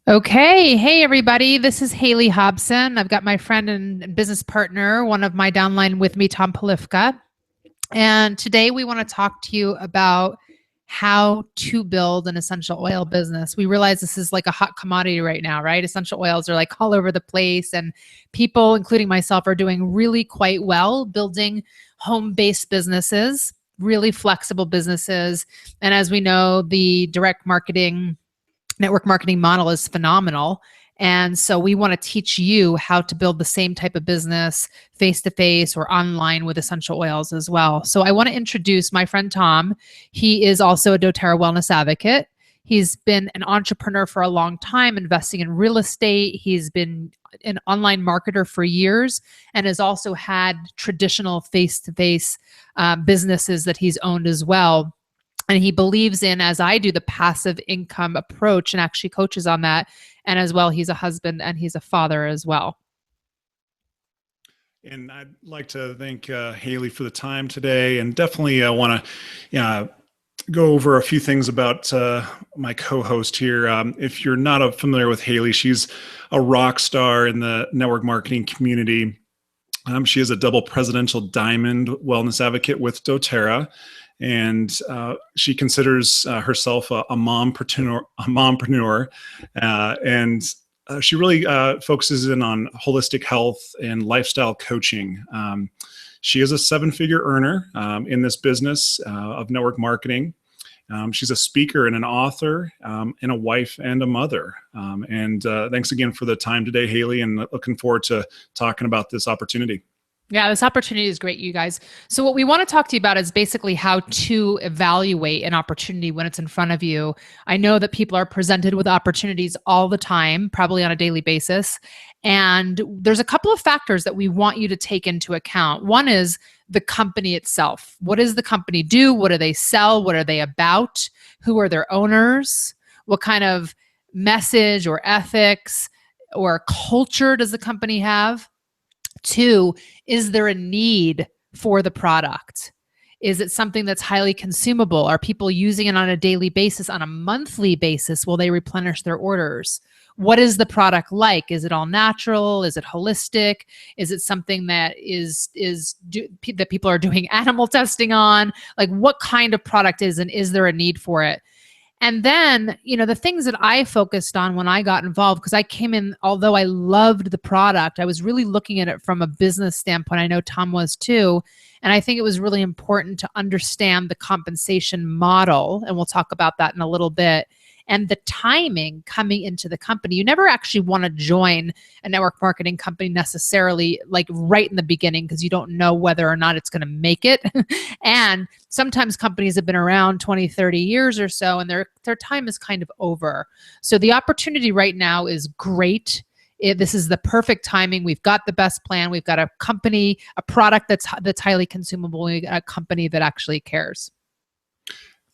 Okay. Hey, everybody. This is Haley Hobson. I've got my friend and business partner, one of my downline with me, Tom Polifka. And today we want to talk to you about how to build an essential oil business. We realize this is like a hot commodity right now, right? Essential oils are like all over the place, and people, including myself, are doing really quite well building home-based businesses, really flexible businesses. And as we know, the direct marketing network marketing model is phenomenal. And so we want to teach you how to build the same type of business face to face or online with essential oils as well. So I want to introduce my friend Tom. He is also a doTERRA wellness advocate. He's been an entrepreneur for a long time, investing in real estate. He's been an online marketer for years and has also had traditional face to face businesses that he's owned as well. And he believes in, as I do, the passive income approach and actually coaches on that. And as well, he's a husband and he's a father as well. And I'd like to thank Haley for the time today, and definitely want to go over a few things about my co-host here. If you're not familiar with Haley, she's a rock star in the network marketing community. She is a double presidential diamond wellness advocate with doTERRA. And she considers herself a mompreneur, and she really focuses in on holistic health and lifestyle coaching. She is a seven-figure earner in this business of network marketing. She's a speaker and an author, and a wife and a mother. Thanks again for the time today, Haley, and looking forward to talking about this opportunity. Yeah, this opportunity is great, you guys. So what we want to talk to you about is basically how to evaluate an opportunity when it's in front of you. I know that people are presented with opportunities all the time, probably on a daily basis. And there's a couple of factors that we want you to take into account. One is the company itself. What does the company do? What do they sell? What are they about? Who are their owners? What kind of message or ethics or culture does the company have? Two, is there a need for the product? Is it something that's highly consumable? Are people using it on a daily basis, on a monthly basis? Will they replenish their orders? What is the product like? Is it all natural? Is it holistic? Is it something that that people are doing animal testing on? Like, what kind of product is, and is there a need for it? And then, the things that I focused on when I got involved, because I came in, although I loved the product, I was really looking at it from a business standpoint. I know Tom was too. And I think it was really important to understand the compensation model. And we'll talk about that in a little bit. And the timing coming into the company. You never actually want to join a network marketing company necessarily like right in the beginning, because you don't know whether or not it's going to make it. And sometimes companies have been around 20, 30 years or so, and their time is kind of over. So the opportunity right now is great. This is the perfect timing. We've got the best plan. We've got a company, a product that's highly consumable. We've got a company that actually cares.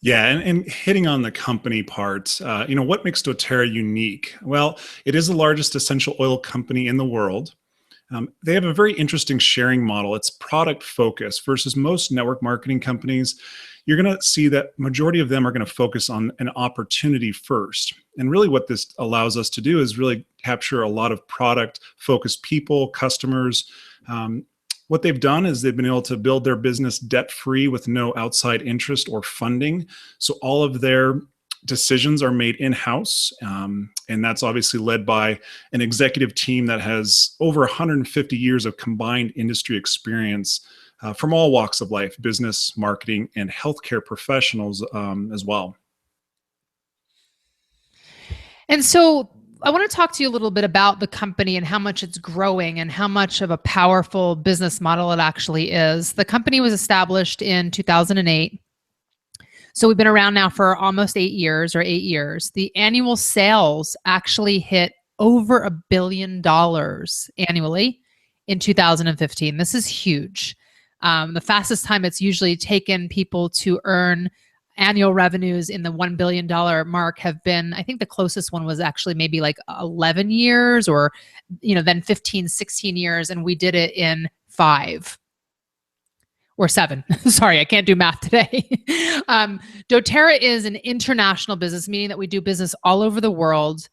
Yeah, and hitting on the company part, what makes doTERRA unique? Well, it is the largest essential oil company in the world. They have a very interesting sharing model. It's product focused versus most network marketing companies. You're going to see that majority of them are going to focus on an opportunity first. And really what this allows us to do is really capture a lot of product focused people, customers. What they've done is they've been able to build their business debt-free with no outside interest or funding. So all of their decisions are made in-house. And that's obviously led by an executive team that has over 150 years of combined industry experience from all walks of life, business, marketing, and healthcare professionals as well. And so I want to talk to you a little bit about the company and how much it's growing and how much of a powerful business model it actually is. The company was established in 2008. So we've been around now for almost 8 years or 8 years. The annual sales actually hit over $1 billion annually in 2015. This is huge. The fastest time it's usually taken people to earn annual revenues in the $1 billion mark have been, I think the closest one was actually maybe like 11 years or, then 15, 16 years. And we did it in 5 or 7. Sorry, I can't do math today. doTERRA is an international business, meaning that we do business all over the world.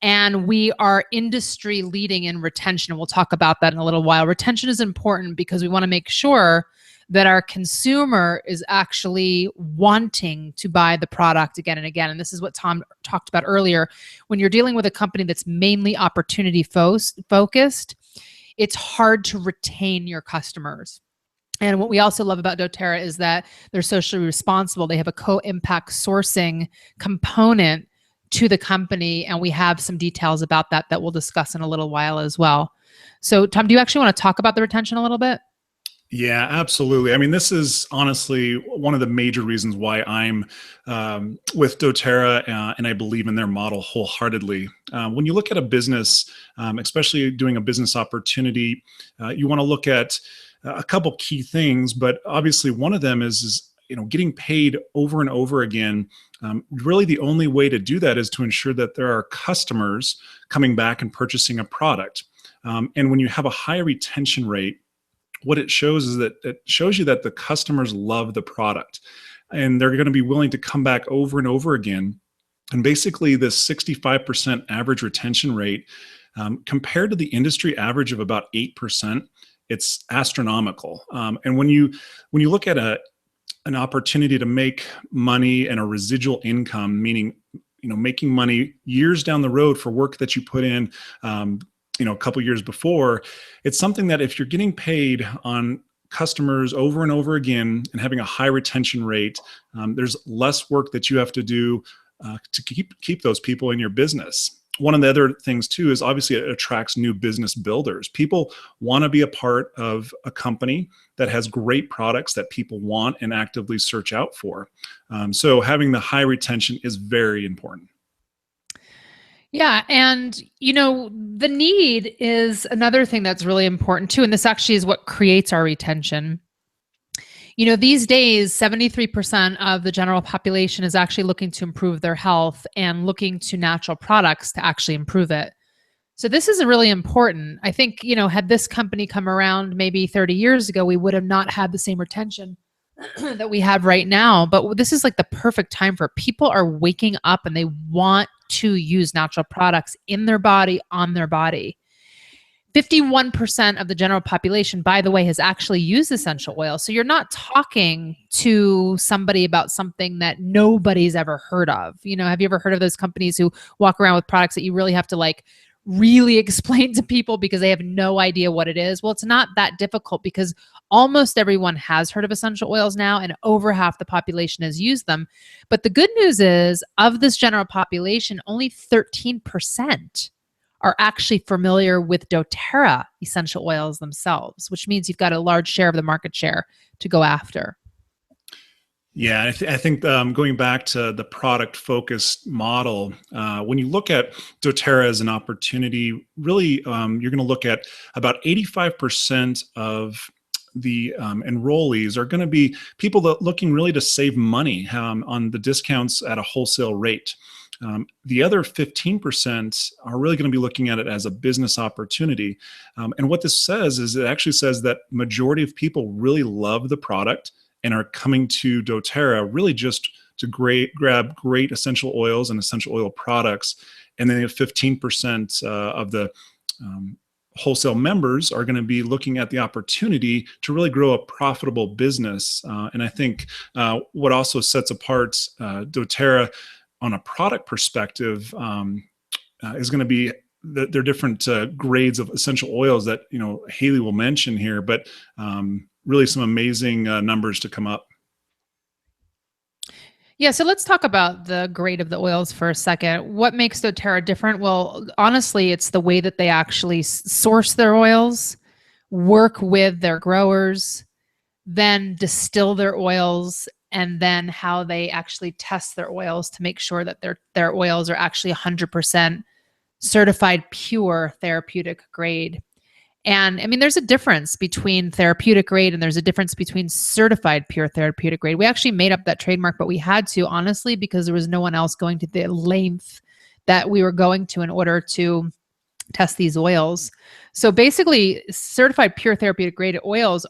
And we are industry leading in retention. We'll talk about that in a little while. Retention is important because we want to make sure that our consumer is actually wanting to buy the product again and again. And this is what Tom talked about earlier. When you're dealing with a company that's mainly opportunity focused, it's hard to retain your customers. And what we also love about doTERRA is that they're socially responsible. They have a co-impact sourcing component to the company, and we have some details about that we'll discuss in a little while as well. So, Tom, do you actually want to talk about the retention a little bit? Yeah, absolutely. I mean, this is honestly one of the major reasons why I'm with doTERRA, and I believe in their model wholeheartedly. When you look at a business, especially doing a business opportunity, you want to look at a couple key things, but obviously one of them is getting paid over and over again. Really, the only way to do that is to ensure that there are customers coming back and purchasing a product. And when you have a high retention rate, what it shows is that it shows you that the customers love the product and they're going to be willing to come back over and over again. And basically this 65% average retention rate, compared to the industry average of about 8%, it's astronomical. And when you look at an opportunity to make money and a residual income, meaning making money years down the road for work that you put in, a couple years before, it's something that if you're getting paid on customers over and over again and having a high retention rate, there's less work that you have to do to keep those people in your business. One of the other things too is obviously it attracts new business builders. People want to be a part of a company that has great products that people want and actively search out for. So having the high retention is very important. Yeah. And, the need is another thing that's really important too. And this actually is what creates our retention. These days, 73% of the general population is actually looking to improve their health and looking to natural products to actually improve it. So this is really important. I think, had this company come around maybe 30 years ago, we would have not had the same retention that we have right now. But this is like the perfect time for people are waking up and they want to use natural products in their body, on their body. 51% of the general population, by the way, has actually used essential oil. So you're not talking to somebody about something that nobody's ever heard of. Have you ever heard of those companies who walk around with products that you really have to really explain to people because they have no idea what it is? Well, it's not that difficult because almost everyone has heard of essential oils now and over half the population has used them. But the good news is of this general population, only 13% are actually familiar with doTERRA essential oils themselves, which means you've got a large share of the market share to go after. Yeah, I think going back to the product-focused model, when you look at doTERRA as an opportunity, really you're going to look at about 85% of the enrollees are going to be people that looking really to save money on the discounts at a wholesale rate. The other 15% are really going to be looking at it as a business opportunity. And what this says is it actually says that majority of people really love the product and are coming to doTERRA really just to grab great essential oils and essential oil products. And then 15% of the wholesale members are going to be looking at the opportunity to really grow a profitable business. And I think what also sets apart doTERRA on a product perspective is going to be that there are different grades of essential oils that Haley will mention here, but really some amazing numbers to come up. Yeah, so let's talk about the grade of the oils for a second. What makes doTERRA different? Well, honestly, it's the way that they actually source their oils, work with their growers, then distill their oils, and then how they actually test their oils to make sure that their oils are actually 100% certified pure therapeutic grade. And I mean, there's a difference between therapeutic grade and there's a difference between certified pure therapeutic grade. We actually made up that trademark, but we had to, honestly, because there was no one else going to the length that we were going to in order to test these oils. So basically, certified pure therapeutic grade oils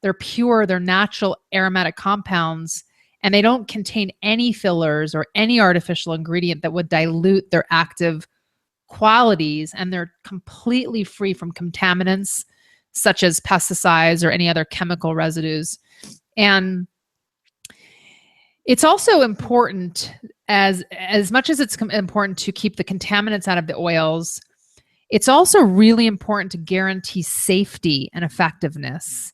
they're pure, they're natural aromatic compounds, and they don't contain any fillers or any artificial ingredient that would dilute their active qualities, and they're completely free from contaminants such as pesticides or any other chemical residues. And it's also important, as much as it's important to keep the contaminants out of the oils, it's also really important to guarantee safety and effectiveness.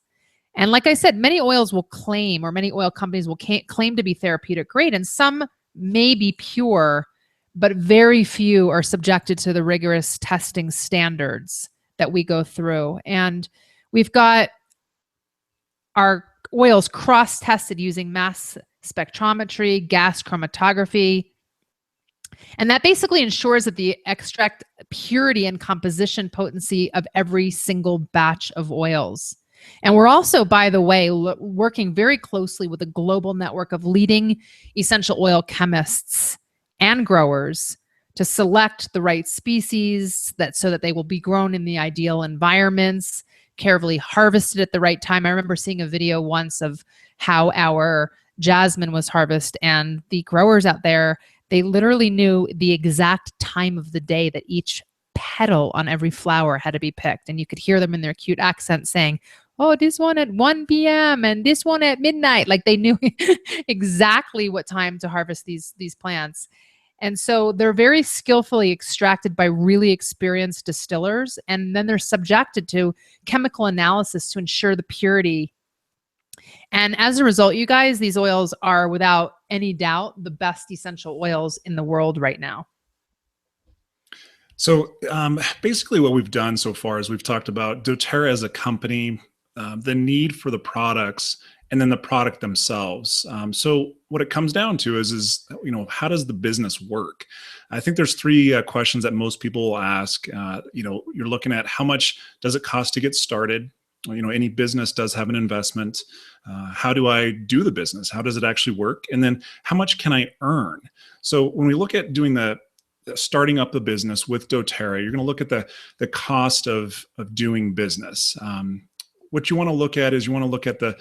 And like I said, many oils will claim, or many oil companies will claim to be therapeutic grade, and some may be pure, but very few are subjected to the rigorous testing standards that we go through. And we've got our oils cross-tested using mass spectrometry, gas chromatography, and that basically ensures that the extract purity and composition potency of every single batch of oils. And we're also, by the way, working very closely with a global network of leading essential oil chemists and growers to select the right species so that they will be grown in the ideal environments, carefully harvested at the right time. I remember seeing a video once of how our jasmine was harvested, and the growers out there, they literally knew the exact time of the day that each petal on every flower had to be picked. And you could hear them in their cute accent saying, oh, this one at 1 p.m. and this one at midnight. Like they knew exactly what time to harvest these plants. And so they're very skillfully extracted by really experienced distillers. And then they're subjected to chemical analysis to ensure the purity. And as a result, you guys, these oils are without any doubt the best essential oils in the world right now. So basically what we've done so far is we've talked about doTERRA as a company, the need for the products, and then the product themselves. So what it comes down to is how does the business work? I think there's three questions that most people will ask. You're looking at how much does it cost to get started? Any business does have an investment. How do I do the business? How does it actually work? And then how much can I earn? So when we look at doing starting up the business with doTERRA, you're going to look at the cost of doing business. What you want to look at is you want to look at the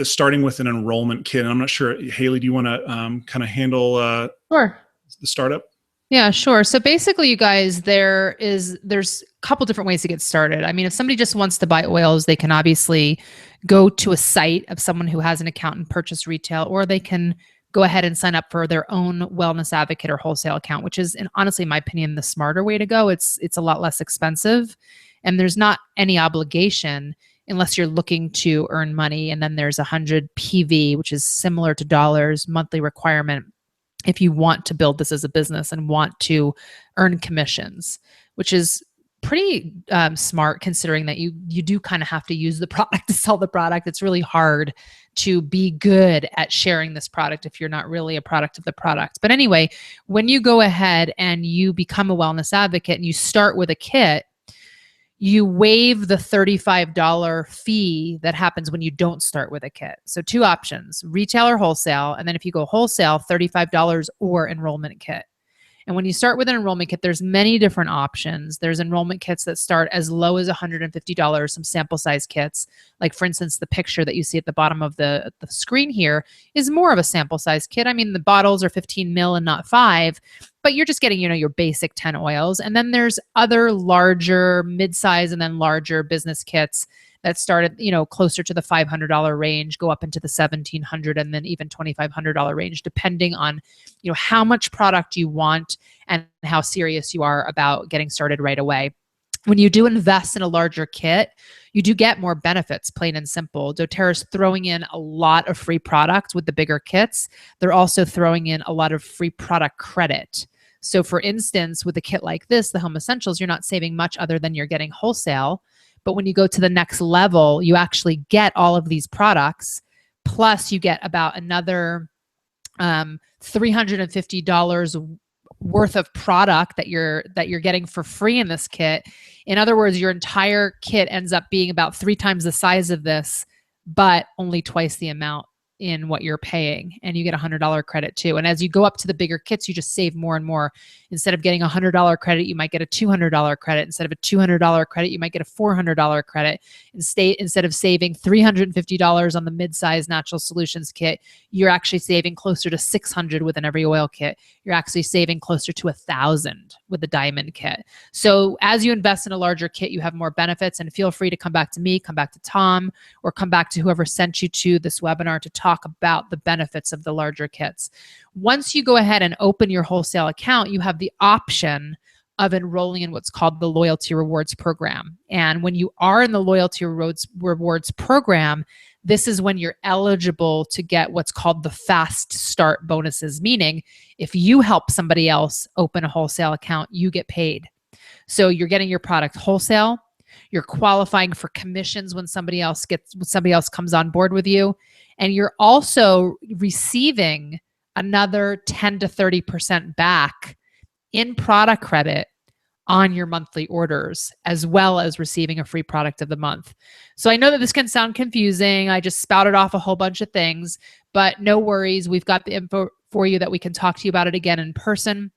starting with an enrollment kit. And I'm not sure, Haley, do you want to kind of handle Sure. the startup? Yeah, sure. So basically, you guys, there's a couple different ways to get started. I mean, if somebody just wants to buy oils, they can obviously go to a site of someone who has an account and purchase retail, or they can go ahead and sign up for their own wellness advocate or wholesale account, which is, honestly, in my opinion, the smarter way to go. It's a lot less expensive, and there's not any obligation unless you're looking to earn money. And then there's 100 PV, which is similar to dollars monthly requirement if you want to build this as a business and want to earn commissions, which is pretty smart, considering that you do kind of have to use the product to sell the product. It's really hard to be good at sharing this product if you're not really a product of the product. But anyway, when you go ahead and you become a wellness advocate and you start with a kit, you waive the $35 fee that happens when you don't start with a kit. So two options, retail or wholesale. And then if you go wholesale, $35 or enrollment kit. And when you start with an enrollment kit, there's many different options. There's enrollment kits that start as low as $150, some sample size kits. Like for instance, the picture that you see at the bottom of the screen here is more of a sample size kit. I mean, the bottles are 15 mil and not 5, but you're just getting, your basic 10 oils. And then there's other larger, mid-size, and then larger business kits that start at, closer to the $500 range, go up into the $1,700 and then even $2,500 range, depending on, how much product you want and how serious you are about getting started right away. When you do invest in a larger kit, you do get more benefits, plain and simple. doTERRA's throwing in a lot of free products with the bigger kits. They're also throwing in a lot of free product credit. So for instance, with a kit like this, the Home Essentials, you're not saving much other than you're getting wholesale. But when you go to the next level, you actually get all of these products, plus you get about another $350 worth of product that you're getting for free in this kit. In other words, your entire kit ends up being about 3 times the size of this, but only twice the amount in what you're paying, and you get a $100 credit too. And as you go up to the bigger kits, you just save more and more. Instead of getting a $100 credit, you might get a $200 credit. Instead of a $200 credit, you might get a $400 credit. Instead of saving $350 on the mid-size Natural Solutions kit, you're actually saving closer to $600 with an Every Oil kit. You're actually saving closer to $1,000 with the Diamond kit. So as you invest in a larger kit, you have more benefits, and feel free to come back to me, come back to Tom, or come back to whoever sent you to this webinar to talk about the benefits of the larger kits. Once you go ahead and open your wholesale account, you have the option of enrolling in what's called the Loyalty Rewards Program. And when you are in the Loyalty Rewards Program, this is when you're eligible to get what's called the fast start bonuses, meaning if you help somebody else open a wholesale account, you get paid. So you're getting your product wholesale, you're qualifying for commissions when somebody else comes on board with you, and you're also receiving another 10 to 30% back in product credit on your monthly orders, as well as receiving a free product of the month. So I know that this can sound confusing. I just spouted off a whole bunch of things, but no worries. We've got the info for you that we can talk to you about it again in person.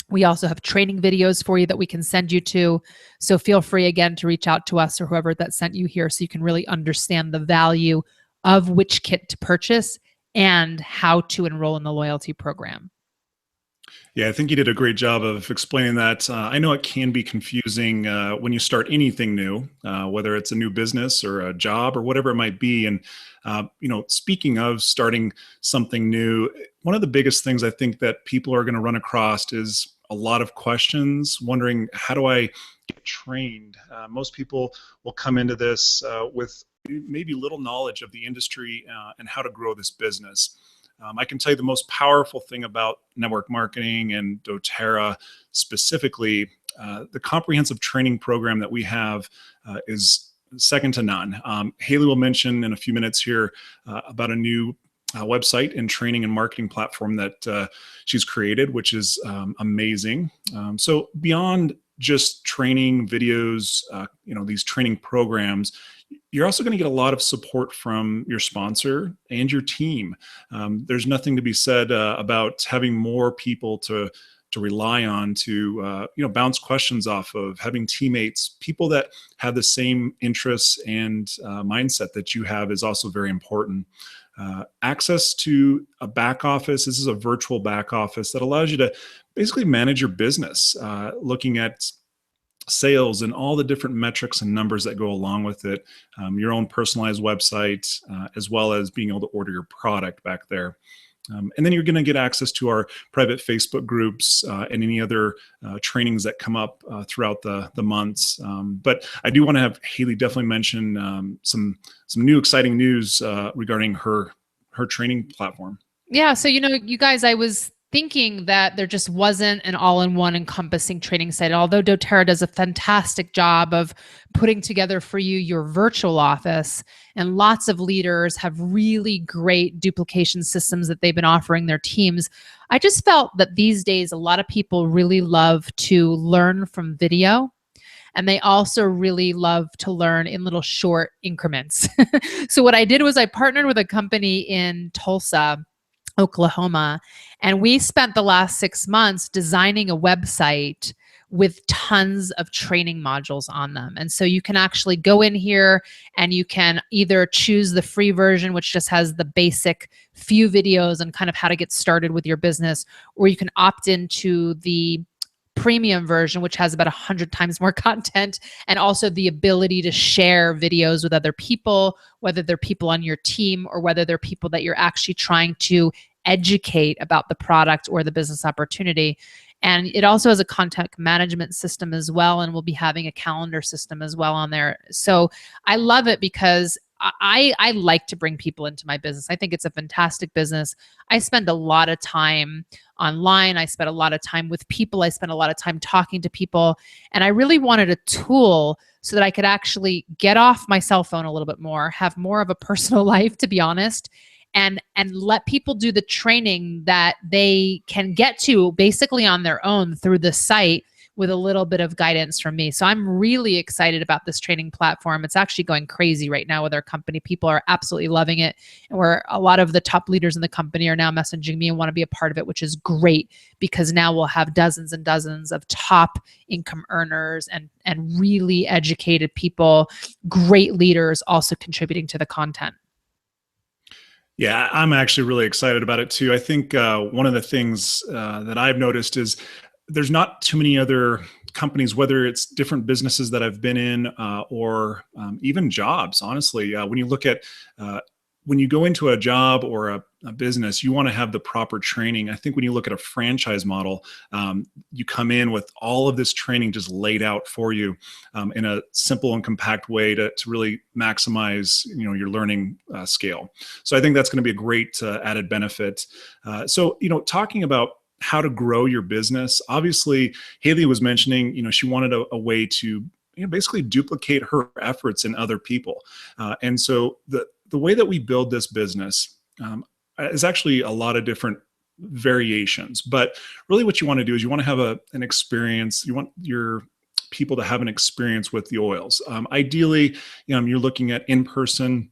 We also have training videos for you that we can send you to. So feel free again to reach out to us or whoever that sent you here so you can really understand the value of which kit to purchase and how to enroll in the loyalty program. Yeah, I think you did a great job of explaining that. I know it can be confusing when you start anything new, whether it's a new business or a job or whatever it might be. And, speaking of starting something new, one of the biggest things I think that people are going to run across is a lot of questions, wondering, how do I get trained? Most people will come into this with maybe little knowledge of the industry and how to grow this business. I can tell you the most powerful thing about network marketing and doTERRA specifically, the comprehensive training program that we have is second to none. Haley will mention in a few minutes here about a new website and training and marketing platform that she's created, which is amazing. So beyond just training videos, these training programs, you're also going to get a lot of support from your sponsor and your team. There's nothing to be said about having more people to rely on to bounce questions off of, having teammates, people that have the same interests and mindset that you have is also very important. Access to a back office. This is a virtual back office that allows you to basically manage your business, looking at sales and all the different metrics and numbers that go along with it, your own personalized website, as well as being able to order your product back there. And then you're going to get access to our private Facebook groups and any other trainings that come up throughout the months. But I do want to have Haley definitely mention some new exciting news regarding her training platform. Yeah. So, you guys, I was thinking that there just wasn't an all-in-one encompassing training site. Although doTERRA does a fantastic job of putting together for you your virtual office, and lots of leaders have really great duplication systems that they've been offering their teams, I just felt that these days a lot of people really love to learn from video. And they also really love to learn in little short increments. So what I did was I partnered with a company in Tulsa, Oklahoma, and we spent the last 6 months designing a website with tons of training modules on them. And so you can actually go in here and you can either choose the free version, which just has the basic few videos and kind of how to get started with your business, or you can opt into the premium version, which has about 100 times more content, and also the ability to share videos with other people, whether they're people on your team or whether they're people that you're actually trying to educate about the product or the business opportunity. And it also has a content management system as well, and we'll be having a calendar system as well on there. So I love it because I like to bring people into my business. I think it's a fantastic business. I spend a lot of time online. I spend a lot of time with people. I spend a lot of time talking to people. And I really wanted a tool so that I could actually get off my cell phone a little bit more, have more of a personal life, to be honest, and let people do the training that they can get to basically on their own through the site with a little bit of guidance from me. So I'm really excited about this training platform. It's actually going crazy right now with our company. People are absolutely loving it. And where a lot of the top leaders in the company are now messaging me and want to be a part of it, which is great, because now we'll have dozens and dozens of top income earners and really educated people, great leaders also contributing to the content. Yeah, I'm actually really excited about it too. I think one of the things that I've noticed is there's not too many other companies, whether it's different businesses that I've been in or even jobs, honestly. When you look at when you go into a job or a business, you want to have the proper training. I think when you look at a franchise model, you come in with all of this training just laid out for you in a simple and compact way to really maximize, your learning scale. So I think that's going to be a great added benefit. So, talking about how to grow your business, obviously, Haley was mentioning, she wanted a way to basically duplicate her efforts in other people. And so the way that we build this business is actually a lot of different variations. But really what you want to do is you want to have an experience. You want your people to have an experience with the oils. Ideally, you're looking at in-person,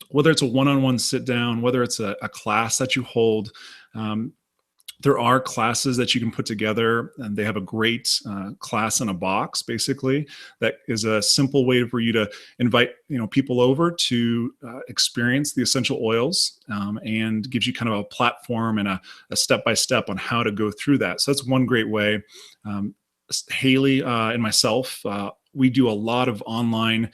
whether it's a one-on-one sit down, whether it's a class that you hold. There are classes that you can put together, and they have a great class in a box, basically, that is a simple way for you to invite people over to experience the essential oils, and gives you kind of a platform and a step-by-step on how to go through that. So that's one great way. Haley and myself, we do a lot of online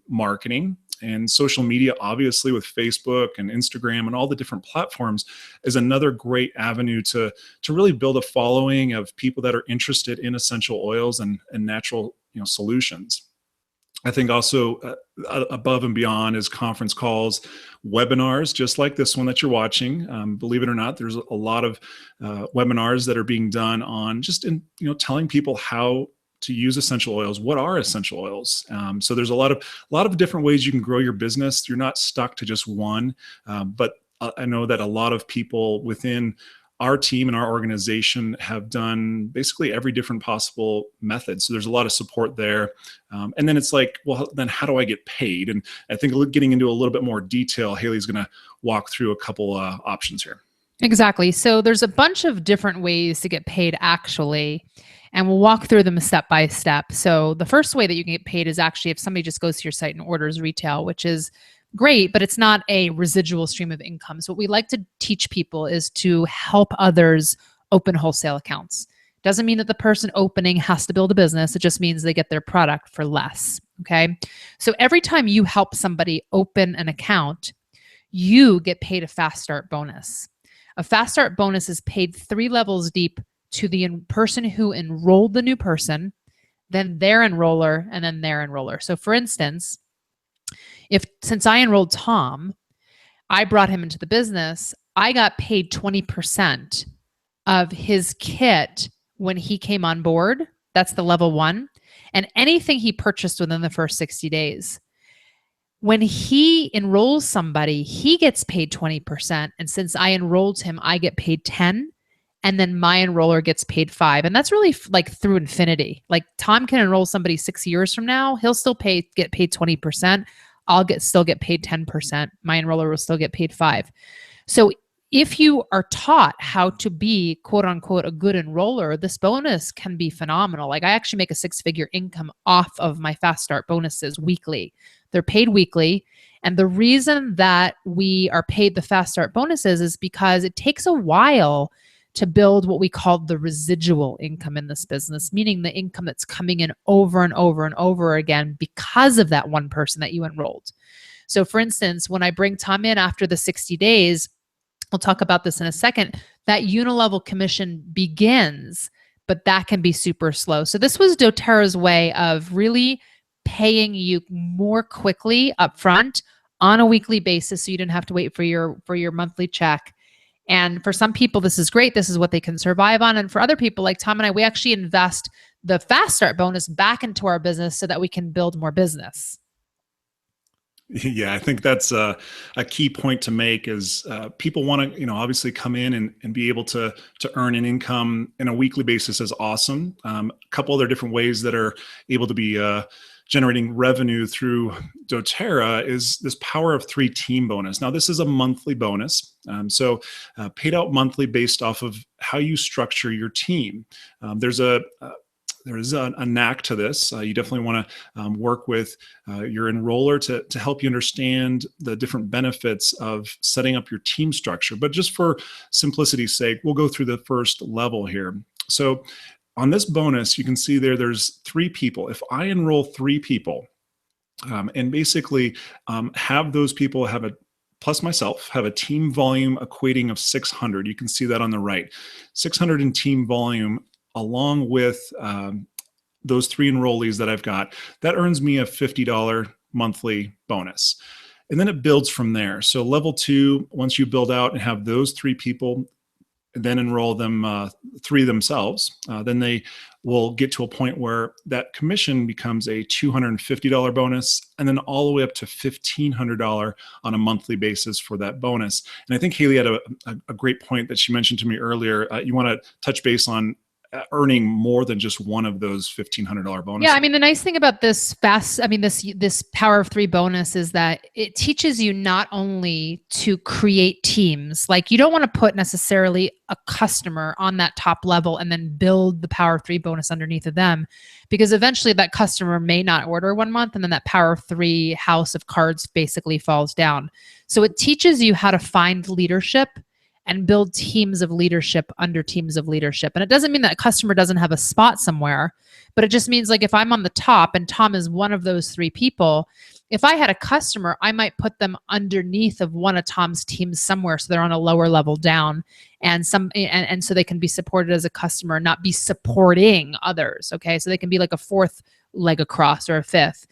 marketing. And social media, obviously, with Facebook and Instagram and all the different platforms, is another great avenue to really build a following of people that are interested in essential oils and natural solutions. I think also above and beyond is conference calls, webinars, just like this one that you're watching. Believe it or not, there's a lot of webinars that are being done on just telling people how to use essential oils. What are essential oils? So there's a lot of different ways you can grow your business. You're not stuck to just one, but I know that a lot of people within our team and our organization have done basically every different possible method. So there's a lot of support there. And then it's like, well, then how do I get paid? And I think getting into a little bit more detail, Haley's going to walk through a couple options here. Exactly. So there's a bunch of different ways to get paid, actually, and we'll walk through them step by step. So the first way that you can get paid is actually if somebody just goes to your site and orders retail, which is great, but it's not a residual stream of income. So what we like to teach people is to help others open wholesale accounts. Doesn't mean that the person opening has to build a business. It just means they get their product for less. Okay. So every time you help somebody open an account, you get paid a fast start bonus. A fast start bonus is paid 3 levels deep to the person who enrolled the new person, then their enroller, and then their enroller. So for instance, since I enrolled Tom, I brought him into the business, I got paid 20% of his kit when he came on board. That's the level 1. And anything he purchased within the first 60 days. When he enrolls somebody, he gets paid 20%. And since I enrolled him, I get paid 10. And then my enroller gets paid 5. And that's really like through infinity. Like Tom can enroll somebody 6 years from now. He'll still get paid 20%. I'll still get paid 10%. My enroller will still get paid 5. So if you are taught how to be, quote unquote, a good enroller, this bonus can be phenomenal. Like I actually make a 6-figure income off of my fast start bonuses weekly. They're paid weekly. And the reason that we are paid the fast start bonuses is because it takes a while to build what we call the residual income in this business, meaning the income that's coming in over and over and over again because of that one person that you enrolled. So for instance, when I bring Tom in after the 60 days, we'll talk about this in a second, that unilevel commission begins, but that can be super slow. So this was doTERRA's way of really paying you more quickly upfront on a weekly basis, so you didn't have to wait for your monthly check. And for some people, this is great. This is what they can survive on. And for other people like Tom and I, we actually invest the fast start bonus back into our business so that we can build more business. Yeah, I think that's a key point to make is people want to, obviously come in and be able to earn an income in a weekly basis is awesome. A couple other different ways that are able to be generating revenue through doTERRA is this power of three team bonus. Now, this is a monthly bonus. So paid out monthly based off of how you structure your team. There's a knack to this. You definitely want to work with your enroller to help you understand the different benefits of setting up your team structure. But just for simplicity's sake, we'll go through the first level here. So on this bonus, you can see there's three people. If I enroll three people and basically have those people have plus myself, have a team volume equating of 600. You can see that on the right. 600 in team volume along with those three enrollees that I've got, that earns me a $50 monthly bonus. And then it builds from there. So level 2, once you build out and have those three people, then enroll them three themselves, then they will get to a point where that commission becomes a $250 bonus, and then all the way up to $1,500 on a monthly basis for that bonus. And I think Haley had a great point that she mentioned to me earlier. You want to touch base on earning more than just one of those $1,500 bonuses. Yeah, I mean, the nice thing about this this power of three bonus is that it teaches you not only to create teams. Like, you don't want to put necessarily a customer on that top level and then build the power of three bonus underneath of them, because eventually that customer may not order 1 month, and then that power of three house of cards basically falls down. So it teaches you how to find leadership and build teams of leadership under teams of leadership. And it doesn't mean that a customer doesn't have a spot somewhere, but it just means, like, if I'm on the top and Tom is one of those three people, if I had a customer, I might put them underneath of one of Tom's teams somewhere, so they're on a lower level down, and so they can be supported as a customer, not be supporting others. Okay, so they can be like a fourth leg across or a fifth.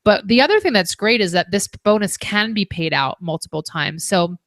But the other thing that's great is that this bonus can be paid out multiple times. So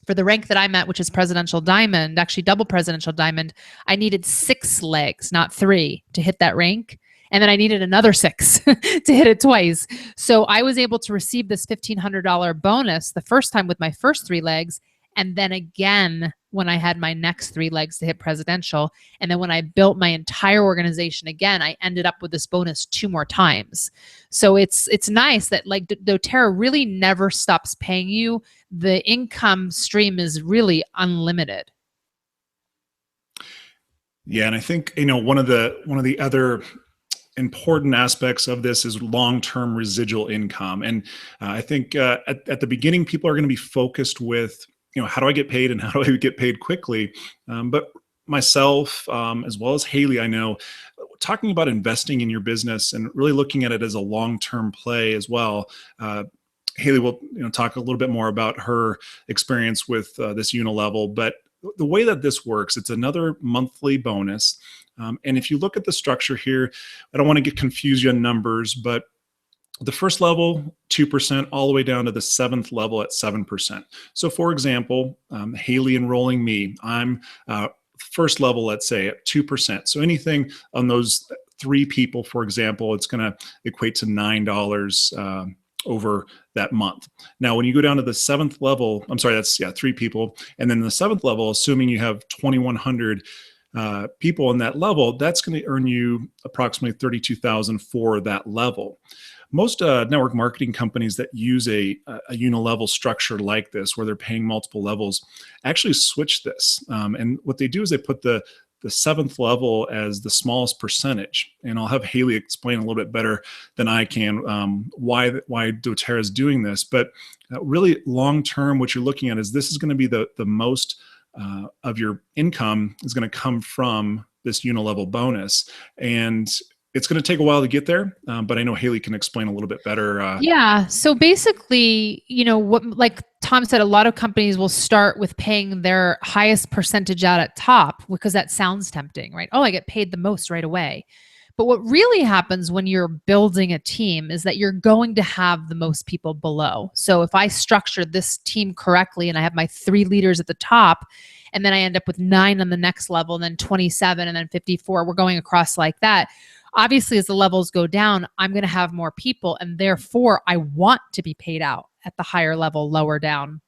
for the rank that I'm at, which is Presidential Diamond, actually double Presidential Diamond, I needed 6 legs, not 3, to hit that rank. And then I needed another 6 to hit it twice. So I was able to receive this $1,500 bonus the first time with my first 3 legs, and then again when I had my next 3 legs to hit Presidential. And then when I built my entire organization again, I ended up with this bonus 2 more times. So it's nice that, like, doTERRA really never stops paying you. The income stream is really unlimited. Yeah, and I think one of the other important aspects of this is long-term residual income. And I think at the beginning, people are going to be focused with, how do I get paid and how do I get paid quickly? But myself, as well as Haley, I know, talking about investing in your business and really looking at it as a long-term play as well. Haley will talk a little bit more about her experience with this Unilevel, but the way that this works, it's another monthly bonus. And if you look at the structure here, I don't want to get confused on numbers, but the first level, 2%, all the way down to the 7th level at 7%. So for example, Haley enrolling me, I'm first level, let's say, at 2%. So anything on those 3 people, for example, it's going to equate to $9 over that month. Now, when you go down to the 7th level, I'm sorry, that's 3 people. And then the 7th level, assuming you have 2,100 people in that level, that's going to earn you approximately $32,000 for that level. Most network marketing companies that use a unilevel structure like this, where they're paying multiple levels, actually switch this. And what they do is they put the 7th level as the smallest percentage. And I'll have Haley explain a little bit better than I can why doTERRA is doing this. But really long-term, what you're looking at is this is going to be the most of your income is going to come from this unilevel bonus. And it's going to take a while to get there, but I know Haley can explain a little bit better. Yeah. So basically, what, like Tom said, a lot of companies will start with paying their highest percentage out at top because that sounds tempting, right? Oh, I get paid the most right away. But what really happens when you're building a team is that you're going to have the most people below. So if I structure this team correctly and I have my 3 leaders at the top, and then I end up with 9 on the next level, and then 27, and then 54, we're going across like that. Obviously, as the levels go down, I'm going to have more people, and therefore I want to be paid out at the higher level, lower down.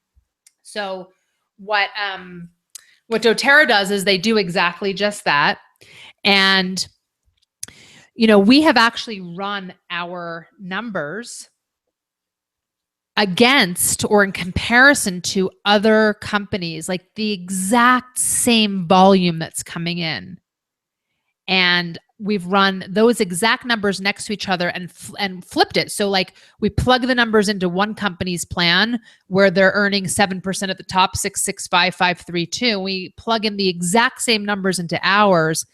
So what doTERRA does is they do exactly just that. And we have actually run our numbers against or in comparison to other companies, like the exact same volume that's coming in. And we've run those exact numbers next to each other and flipped it. So like we plug the numbers into one company's plan where they're earning 7% at the top, 665, 532. We plug in the exact same numbers into ours.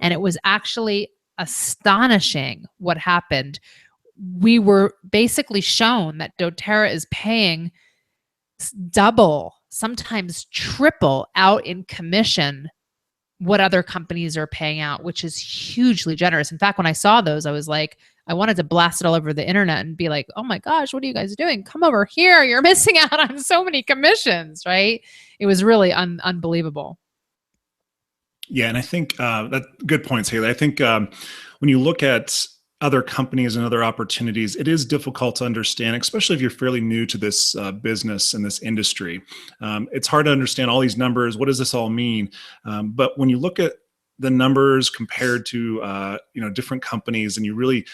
And it was actually astonishing what happened. We were basically shown that doTERRA is paying double, sometimes triple out in commission what other companies are paying out, which is hugely generous. In fact, when I saw those, I was like, I wanted to blast it all over the internet and be like, oh my gosh, what are you guys doing? Come over here. You're missing out on so many commissions, right? It was really unbelievable. Yeah, and I think that's good points, Haley. I think when you look at other companies and other opportunities, it is difficult to understand, especially if you're fairly new to this business and this industry. It's hard to understand all these numbers. What does this all mean? But when you look at the numbers compared to different companies, and you really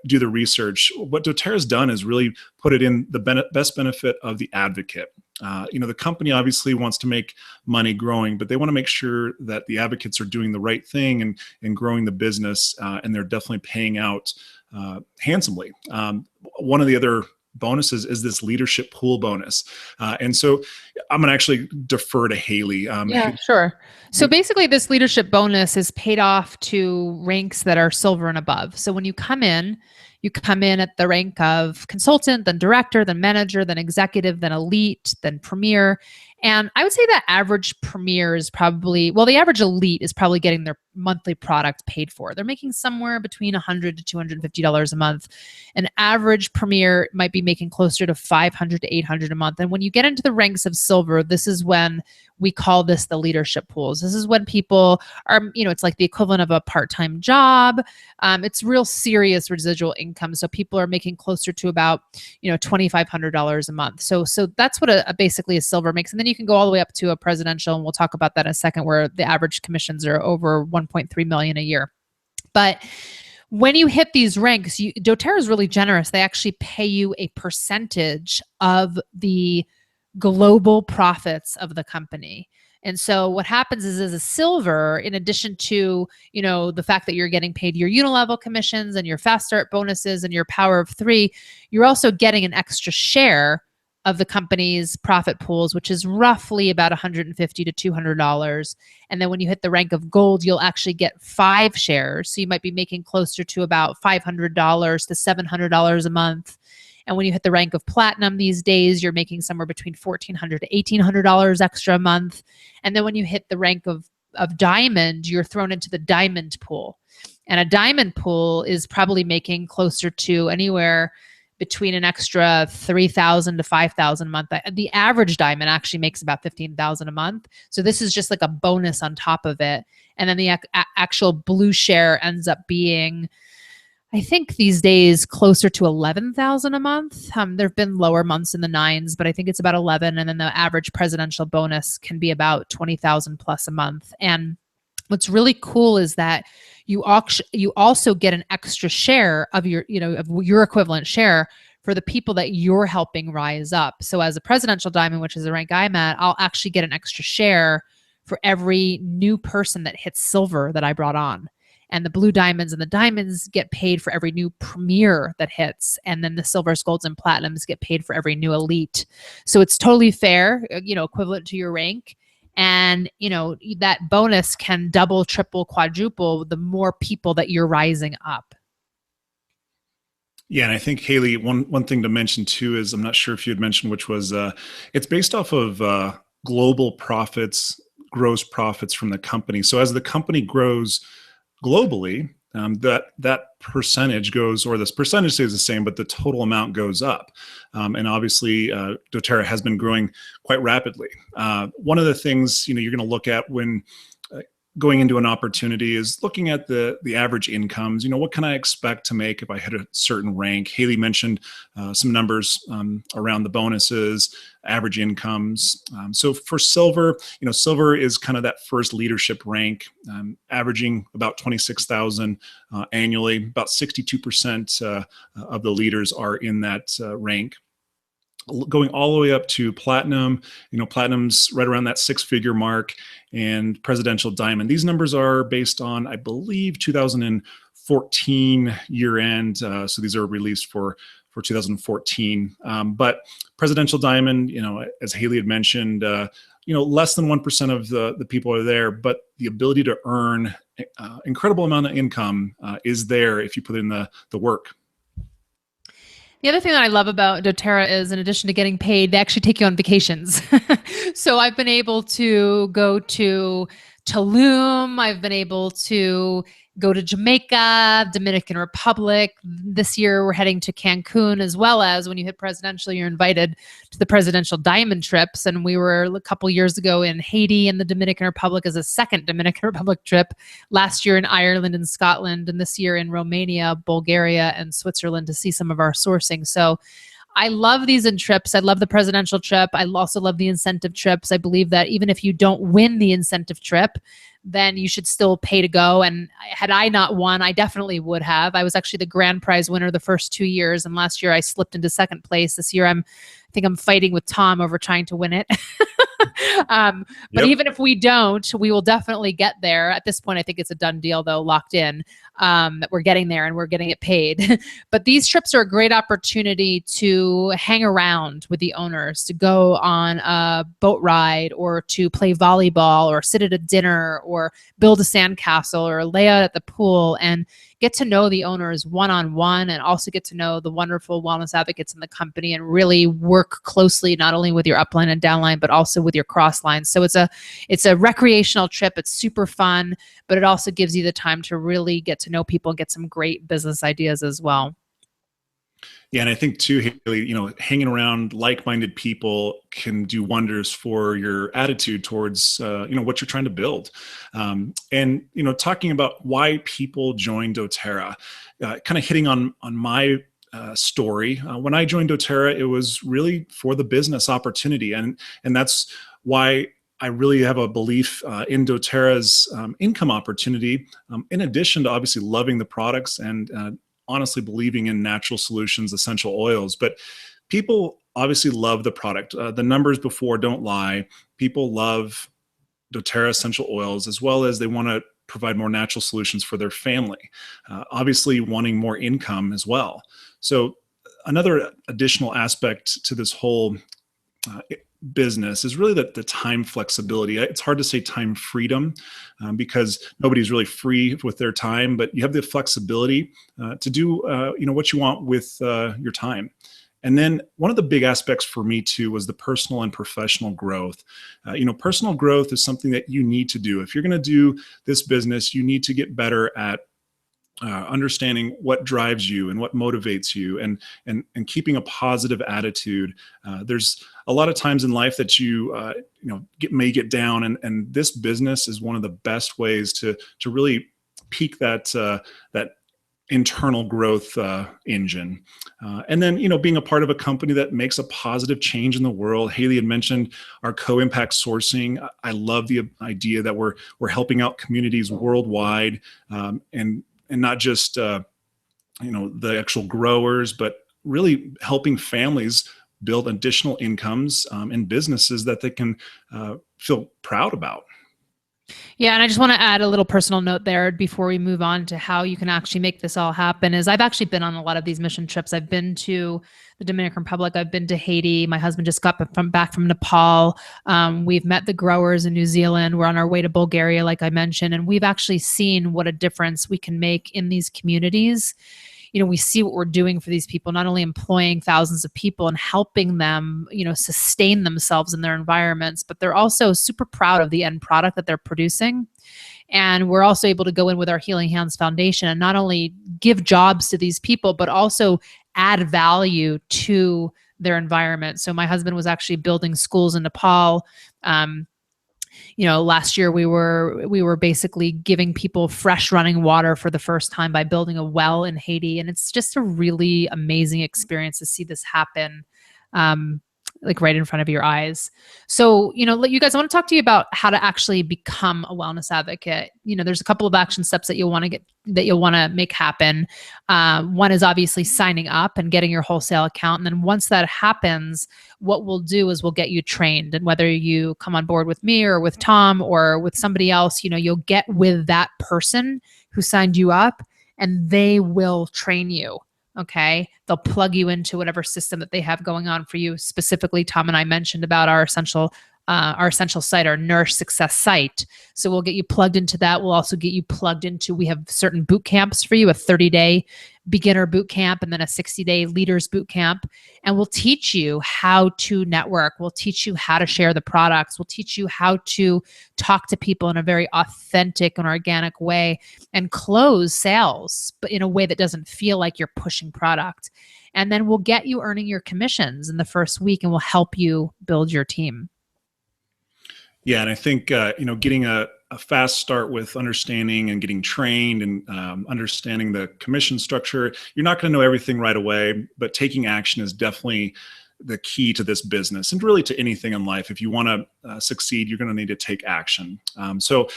do the research, what doTERRA's done is really put it in the best benefit of the advocate. The company obviously wants to make money growing, but they want to make sure that the advocates are doing the right thing and growing the business, and they're definitely paying out handsomely. One of the other bonuses is this leadership pool bonus. And so I'm going to actually defer to Haley. Yeah, sure. So basically this leadership bonus is paid off to ranks that are silver and above. So when you come in at the rank of consultant, then director, then manager, then executive, then elite, then premier. And I would say that average premier is probably, the average elite is probably getting their monthly product paid for. They're making somewhere between $100 to $250 a month. An average premier might be making closer to $500 to $800 a month. And when you get into the ranks of silver, this is when we call this the leadership pools. This is when people are, it's like the equivalent of a part-time job. It's real serious residual income. So people are making closer to about, $2,500 a month. So that's what basically a silver makes. And then you can go all the way up to a presidential, and we'll talk about that in a second, where the average commissions are over 1.3 million a year. But when you hit these ranks, doTERRA is really generous. They actually pay you a percentage of the global profits of the company. And so what happens is, as a silver, in addition to, the fact that you're getting paid your unilevel commissions and your fast start bonuses and your power of 3, you're also getting an extra share of the company's profit pools, which is roughly about $150 to $200. And then when you hit the rank of gold, you'll actually get 5 shares. So you might be making closer to about $500 to $700 a month. And when you hit the rank of platinum these days, you're making somewhere between $1,400 to $1,800 extra a month. And then when you hit the rank of diamond, you're thrown into the diamond pool. And a diamond pool is probably making closer to anywhere between an extra $3,000 to $5,000 a month. The average diamond actually makes about $15,000 a month. So this is just like a bonus on top of it. And then the actual blue share ends up being, I think these days, closer to $11,000 a month. There have been lower months in the 9s, but I think it's about 11. And then the average presidential bonus can be about 20,000 plus a month. And what's really cool is that you also get an extra share of your equivalent share for the people that you're helping rise up. So as a presidential diamond, which is the rank I'm at, I'll actually get an extra share for every new person that hits silver that I brought on. And the blue diamonds and the diamonds get paid for every new premier that hits. And then the silvers, golds, and platinums get paid for every new elite. So it's totally fair, equivalent to your rank. And, that bonus can double, triple, quadruple the more people that you're rising up. Yeah, and I think, Haley, one thing to mention too is, I'm not sure if you had mentioned, which was it's based off of global profits, gross profits from the company. So as the company grows globally, that percentage goes, or this percentage stays the same, but the total amount goes up. And obviously, doTERRA has been growing quite rapidly. One of the things you're going to look at when going into an opportunity is looking at the average incomes. What can I expect to make if I hit a certain rank? Haley mentioned some numbers around the bonuses, average incomes. So for silver, silver is kind of that first leadership rank, averaging about 26,000 annually. About 62% of the leaders are in that rank. Going all the way up to platinum, platinum's right around that six-figure mark, and presidential diamond. These numbers are based on, I believe, 2014 year end. So these are released for 2014. But presidential diamond, as Haley had mentioned, less than 1% of the people are there, but the ability to earn incredible amount of income is there if you put in the work. The other thing that I love about doTERRA is, in addition to getting paid, they actually take you on vacations. So I've been able to go to Tulum. I've been able to go to Jamaica, Dominican Republic. This year, we're heading to Cancun, as well as when you hit presidential, you're invited to the presidential diamond trips. And we were a couple years ago in Haiti and the Dominican Republic as a second Dominican Republic trip. Last year in Ireland and Scotland, and this year in Romania, Bulgaria, and Switzerland to see some of our sourcing. So I love these in trips. I love the presidential trip. I also love the incentive trips. I believe that even if you don't win the incentive trip, then you should still pay to go. And had I not won, I definitely would have. I was actually the grand prize winner the first 2 years. And last year I slipped into second place. This year I think I'm fighting with Tom over trying to win it. But even if we don't, we will definitely get there. At this point, I think it's a done deal, though, locked in, that we're getting there and we're getting it paid. But these trips are a great opportunity to hang around with the owners, to go on a boat ride, or to play volleyball, or sit at a dinner, or build a sandcastle, or lay out at the pool, and get to know the owners one-on-one, and also get to know the wonderful wellness advocates in the company, and really work closely not only with your upline and downline, but also with your cross lines. So it's a recreational trip. It's super fun, but it also gives you the time to really get to know people and get some great business ideas as well. Yeah, and I think too, Haley, hanging around like-minded people can do wonders for your attitude towards, what you're trying to build. And talking about why people join doTERRA, kind of hitting on my story. When I joined doTERRA, it was really for the business opportunity, and that's why I really have a belief in doTERRA's income opportunity. In addition to obviously loving the products and honestly believing in natural solutions, essential oils, but people obviously love the product. The numbers before don't lie. People love doTERRA essential oils, as well as they want to provide more natural solutions for their family, obviously wanting more income as well. So another additional aspect to this whole business is really the time flexibility. It's hard to say time freedom because nobody's really free with their time, but you have the flexibility to do what you want with your time. And then one of the big aspects for me too was the personal and professional growth. Personal growth is something that you need to do. If you're going to do this business, you need to get better at understanding what drives you and what motivates you, and keeping a positive attitude. There's a lot of times in life that you may get down, and this business is one of the best ways to really peak that internal growth engine. And then, being a part of a company that makes a positive change in the world. Haley had mentioned our co-impact sourcing. I love the idea that we're helping out communities worldwide, and not just the actual growers, but really helping families build additional incomes and businesses that they can feel proud about. Yeah, and I just want to add a little personal note there before we move on to how you can actually make this all happen. Is I've actually been on a lot of these mission trips. I've been to the Dominican Republic. I've been to Haiti. My husband just got back from Nepal. We've met the growers in New Zealand. We're on our way to Bulgaria, like I mentioned, and we've actually seen what a difference we can make in these communities. We see what we're doing for these people, not only employing thousands of people and helping them, sustain themselves in their environments, but they're also super proud of the end product that they're producing. And we're also able to go in with our Healing Hands Foundation and not only give jobs to these people, but also add value to their environment. So my husband was actually building schools in Nepal. Last year we were basically giving people fresh running water for the first time by building a well in Haiti, and it's just a really amazing experience to see this happen. Like right in front of your eyes. So, you guys, I want to talk to you about how to actually become a wellness advocate. There's a couple of action steps that you'll want to make happen. One is obviously signing up and getting your wholesale account. And then once that happens, what we'll do is we'll get you trained. And whether you come on board with me or with Tom or with somebody else, you'll get with that person who signed you up and they will train you. Okay. They'll plug you into whatever system that they have going on for you. Specifically, Tom and I mentioned about our essential site, our Nourish Success site. So we'll get you plugged into that. We'll also get you plugged into, we have certain boot camps for you, a 30-day beginner boot camp and then a 60-day leaders boot camp. And we'll teach you how to network. We'll teach you how to share the products. We'll teach you how to talk to people in a very authentic and organic way and close sales, but in a way that doesn't feel like you're pushing product. And then we'll get you earning your commissions in the first week and we'll help you build your team. Yeah, and I think getting a fast start with understanding and getting trained and understanding the commission structure. You're not going to know everything right away, but taking action is definitely the key to this business and really to anything in life. If you want to succeed, you're going to need to take action. So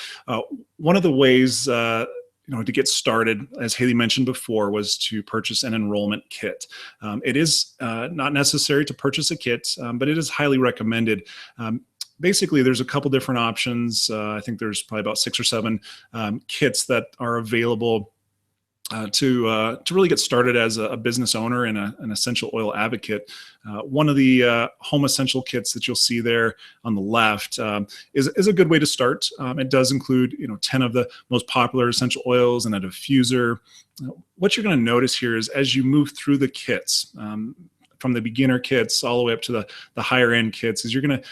one of the ways to get started, as Haley mentioned before, was to purchase an enrollment kit. It is not necessary to purchase a kit, but it is highly recommended. Basically, there's a couple different options. I think there's probably about 6 or 7 kits that are available to really get started as a business owner and an essential oil advocate. One of the home essential kits that you'll see there on the left is a good way to start. It does include 10 of the most popular essential oils and a diffuser. What you're going to notice here is as you move through the kits, from the beginner kits all the way up to the higher end kits, is you're gonna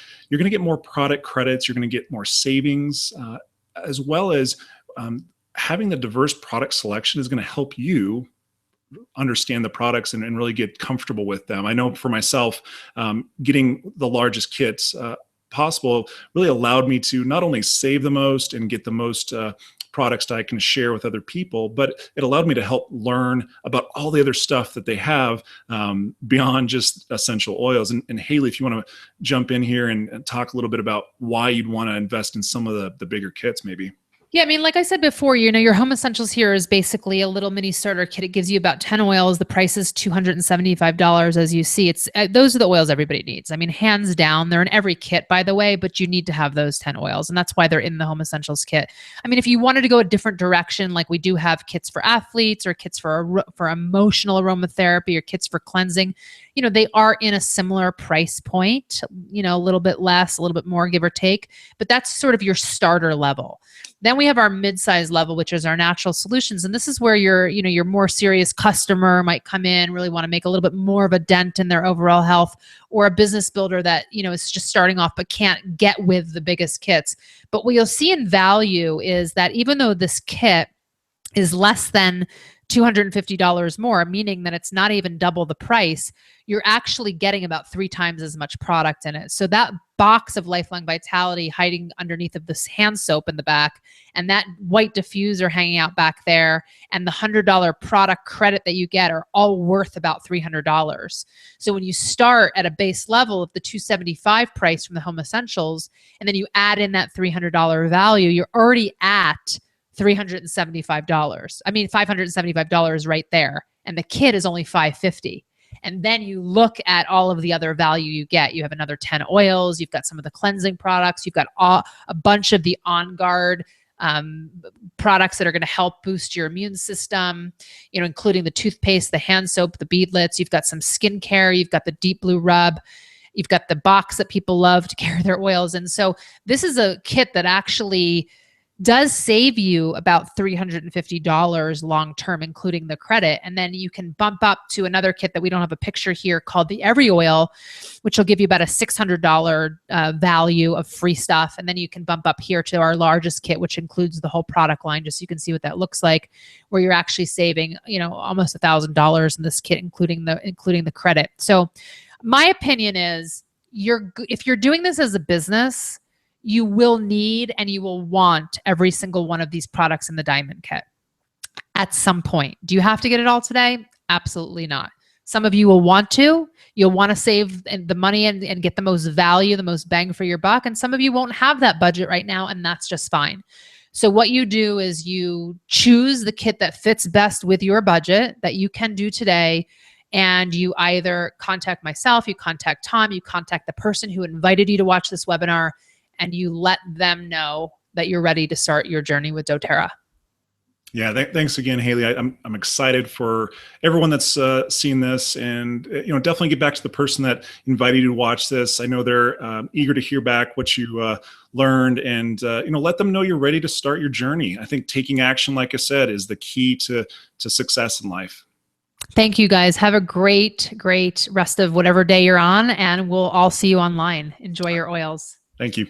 get more product credits, you're gonna get more savings, as well as having the diverse product selection is gonna help you understand the products and really get comfortable with them. I know for myself, getting the largest kits possible really allowed me to not only save the most and get the most products that I can share with other people, but it allowed me to help learn about all the other stuff that they have beyond just essential oils. And Haley, if you want to jump in here and talk a little bit about why you'd want to invest in some of the bigger kits, maybe. Yeah, I mean, like I said before, your home essentials here is basically a little mini starter kit. It gives you about 10 oils. The price is $275, as you see. It's those are the oils everybody needs. I mean, hands down, they're in every kit, by the way, but you need to have those 10 oils, and that's why they're in the home essentials kit. I mean, if you wanted to go a different direction, like we do have kits for athletes or kits for emotional aromatherapy or kits for cleansing, they are in a similar price point, a little bit less, a little bit more, give or take, but that's sort of your starter level. Then we have our mid-size level, which is our natural solutions. And this is where your more serious customer might come in, really want to make a little bit more of a dent in their overall health, or a business builder that, is just starting off but can't get with the biggest kits. But what you'll see in value is that even though this kit is less than $250 more, meaning that it's not even double the price, you're actually getting about 3 times as much product in it. So that box of Lifelong Vitality hiding underneath of this hand soap in the back, and that white diffuser hanging out back there, and the $100 product credit that you get are all worth about $300. So when you start at a base level of the $275 price from the home essentials, and then you add in that $300 value, you're already at $375. I mean, $575 right there. And the kit is only $550. And then you look at all of the other value you get. You have another 10 oils. You've got some of the cleansing products. You've got a bunch of the On Guard products that are going to help boost your immune system, including the toothpaste, the hand soap, the beadlets. You've got some skincare. You've got the Deep Blue Rub. You've got the box that people love to carry their oils in. So this is a kit that actually does save you about $350 long term, including the credit. And then you can bump up to another kit that we don't have a picture here called the Every Oil, which will give you about a $600 value of free stuff. And then you can bump up here to our largest kit, which includes the whole product line, just so you can see what that looks like, where you're actually saving, almost $1,000 in this kit, including the credit. So my opinion is, if you're doing this as a business, you will need and you will want every single one of these products in the Diamond Kit at some point. Do you have to get it all today? Absolutely not. Some of you will want to. You'll want to save the money and get the most value, the most bang for your buck. And some of you won't have that budget right now, and that's just fine. So what you do is you choose the kit that fits best with your budget that you can do today. And you either contact myself, you contact Tom, you contact the person who invited you to watch this webinar, and you let them know that you're ready to start your journey with doTERRA. Yeah, thanks again, Haley. I'm excited for everyone that's seen this, and definitely get back to the person that invited you to watch this. I know they're eager to hear back what you learned, and let them know you're ready to start your journey. I think taking action, like I said, is the key to success in life. Thank you, guys. Have a great rest of whatever day you're on, and we'll all see you online. Enjoy your oils. Thank you.